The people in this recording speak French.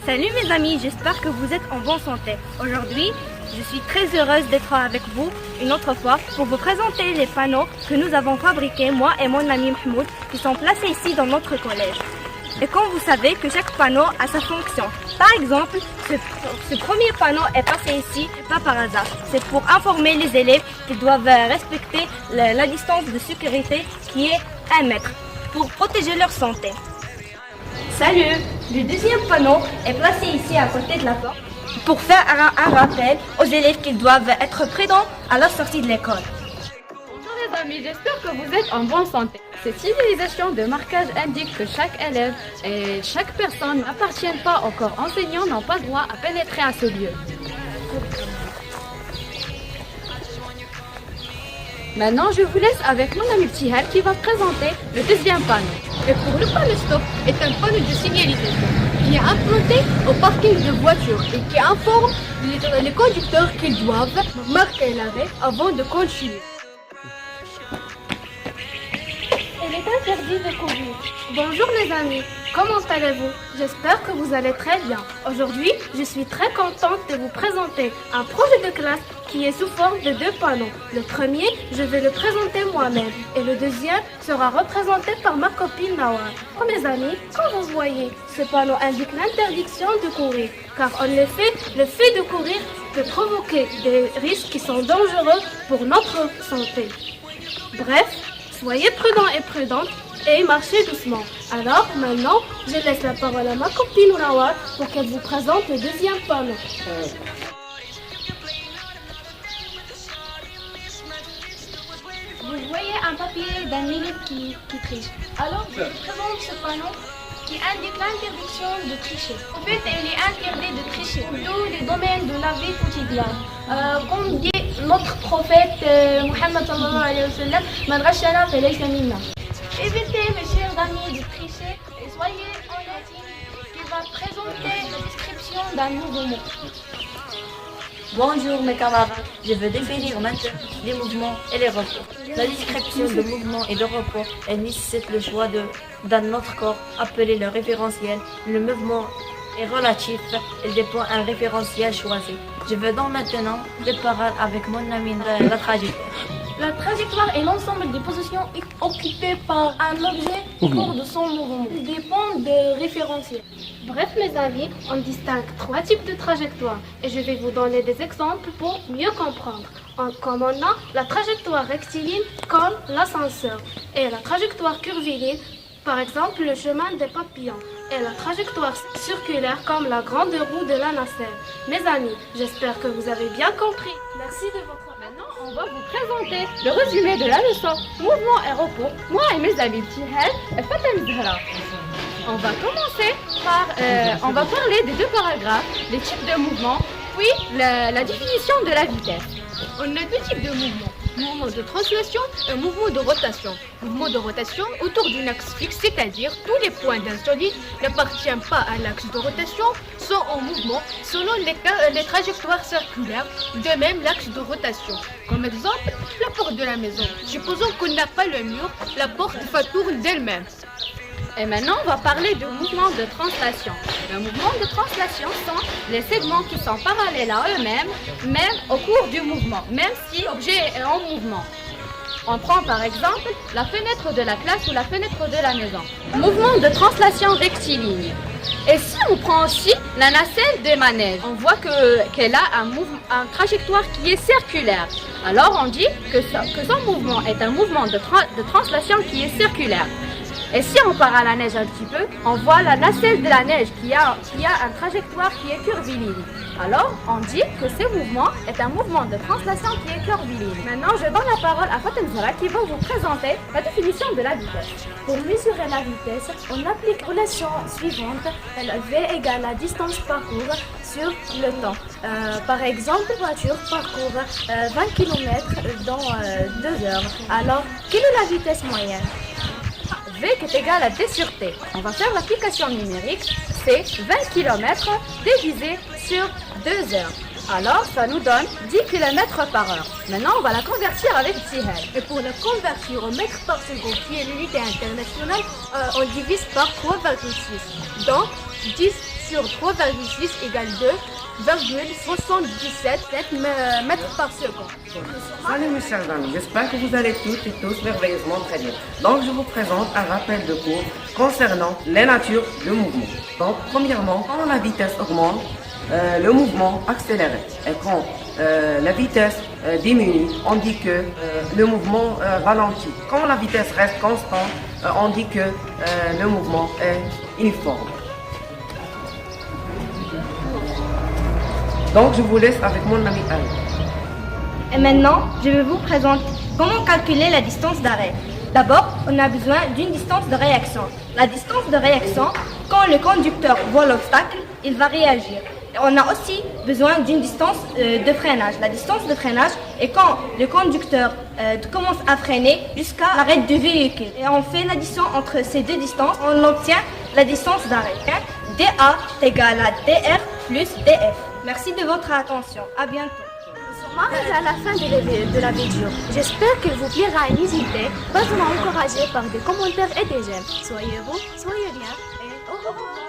Salut mes amis, j'espère que vous êtes en bonne santé. Aujourd'hui, je suis très heureuse d'être avec vous une autre fois pour vous présenter les panneaux que nous avons fabriqués, moi et mon ami Mahmoud, qui sont placés ici dans notre collège. Et comme vous savez que chaque panneau a sa fonction. Par exemple, ce premier panneau est passé ici, pas par hasard. C'est pour informer les élèves qu'ils doivent respecter la distance de sécurité qui est 1 mètre pour protéger leur santé. Salut! Le deuxième panneau est placé ici à côté de la porte pour faire un rappel aux élèves qu'ils doivent être prudents à la sortie de l'école. Bonjour les amis, j'espère que vous êtes en bonne santé. Cette civilisation de marquage indique que chaque élève et chaque personne n'appartiennent pas au corps enseignant n'ont pas droit à pénétrer à ce lieu. Maintenant, je vous laisse avec mon ami Ptihal qui va présenter le deuxième panneau. Et pour le panneau stop est un panneau de signalisation qui est implanté au parking de voitures et qui informe les conducteurs qu'ils doivent marquer l'arrêt avant de continuer. Il est interdit de courir. Bonjour les amis, comment allez-vous? J'espère que vous allez très bien. Aujourd'hui, je suis très contente de vous présenter un projet de classe qui est sous forme de 2 panneaux. Le premier, je vais le présenter moi-même et le deuxième sera représenté par ma copine Nawar. Oh mes amis, quand vous voyez, ce panneau indique l'interdiction de courir car en effet, le fait de courir peut provoquer des risques qui sont dangereux pour notre santé. Bref, soyez prudents et prudentes et marchez doucement. Alors maintenant, je laisse la parole à ma copine Nawar pour qu'elle vous présente le deuxième panneau. Vous voyez un papier d'un élève qui triche. Alors, je vous présente ce panneau qui indique l'interdiction de tricher. En fait, il est interdit de tricher dans tous les domaines de la vie quotidienne. Comme dit notre prophète Muhammad sallallahu alayhi wa sallam, Man ghashana falaysa minna. Évitez, mes chers amis, de tricher et soyez honnêtes qui va présenter la description d'un mouvement. Bonjour mes camarades, je vais définir maintenant les mouvements et les repos. La description de mouvement et de repos nécessite le choix d'un autre corps appelé le référentiel. Le mouvement est relatif, il dépend d'un référentiel choisi. Je vais donc maintenant préparer avec mon ami la trajectoire. La trajectoire est l'ensemble des positions occupées par un objet au cours de son mouvement. Il dépend des référentiels. Bref, mes amis, on distingue 3 types de trajectoires et je vais vous donner des exemples pour mieux comprendre. Comme on a la trajectoire rectiligne comme l'ascenseur et la trajectoire curviligne, par exemple le chemin des papillons, et la trajectoire circulaire comme la grande roue de la nacelle. Mes amis, j'espère que vous avez bien compris. Merci de votre attention. Maintenant, on va vous présenter le résumé de la leçon mouvement et repos. Moi et mes amis Ptihal et Fatem Zahra. On va commencer par, on va parler des 2 paragraphes, les types de mouvements, puis la définition de la vitesse. On a 2 types de mouvements. Mouvement de translation et mouvement de rotation. Mouvement de rotation autour d'un axe fixe, c'est-à-dire tous les points d'un solide n'appartiennent pas à l'axe de rotation, sont en mouvement selon les trajectoires circulaires, de même l'axe de rotation. Comme exemple, la porte de la maison. Supposons qu'on n'a pas le mur, la porte va tourner d'elle-même. Et maintenant, on va parler de mouvement de translation. Le mouvement de translation sont les segments qui sont parallèles à eux-mêmes, même au cours du mouvement, même si l'objet est en mouvement. On prend par exemple la fenêtre de la classe ou la fenêtre de la maison. Mouvement de translation rectiligne. Et si on prend aussi la nacelle des manèges, on voit qu'elle a un trajectoire qui est circulaire. Alors on dit que son mouvement est un mouvement de translation qui est circulaire. Et si on part à la neige un petit peu, on voit la nacelle de la neige qui a un trajectoire qui est curviligne. Alors, on dit que ce mouvement est un mouvement de translation qui est curviligne. Maintenant, je donne la parole à Fatem Zahra qui va vous présenter la définition de la vitesse. Pour mesurer la vitesse, on applique la relation suivante. V égale la distance parcours sur le temps. Par exemple, une voiture parcourt 20 km dans 2 heures. Alors, quelle est la vitesse moyenne? V qui est égal à D sur T. On va faire l'application numérique, c'est 20 km divisé sur 2 heures. Alors, ça nous donne 10 km par heure. Maintenant, on va la convertir avec Ptihal. Et pour la convertir en mètres par seconde, qui est l'unité internationale, on divise par 3,6. Donc, 10 sur 3,6 égale 2,77 mètres par seconde. Salut mes chers amis, j'espère que vous allez toutes et tous merveilleusement très bien. Donc je vous présente un rappel de cours concernant les natures de mouvement. Donc premièrement, quand la vitesse augmente, le mouvement accélère. Et quand la vitesse diminue, on dit que le mouvement ralentit. Quand la vitesse reste constante, on dit que le mouvement est uniforme. Donc je vous laisse avec mon ami Ali. Et maintenant, je vais vous présenter comment calculer la distance d'arrêt. D'abord, on a besoin d'une distance de réaction. La distance de réaction, quand le conducteur voit l'obstacle, il va réagir. Et on a aussi besoin d'une distance de freinage. La distance de freinage est quand le conducteur commence à freiner jusqu'à l'arrêt du véhicule. Et on fait l'addition entre ces deux distances, on obtient la distance d'arrêt. DA est égal à DR plus DF. Merci de votre attention. À bientôt. On arrive à la fin de la vidéo. J'espère qu'il vous plaira et n'hésitez pas à m'encourager par des commentaires et des j'aime. Soyez beaux, soyez bien et au revoir.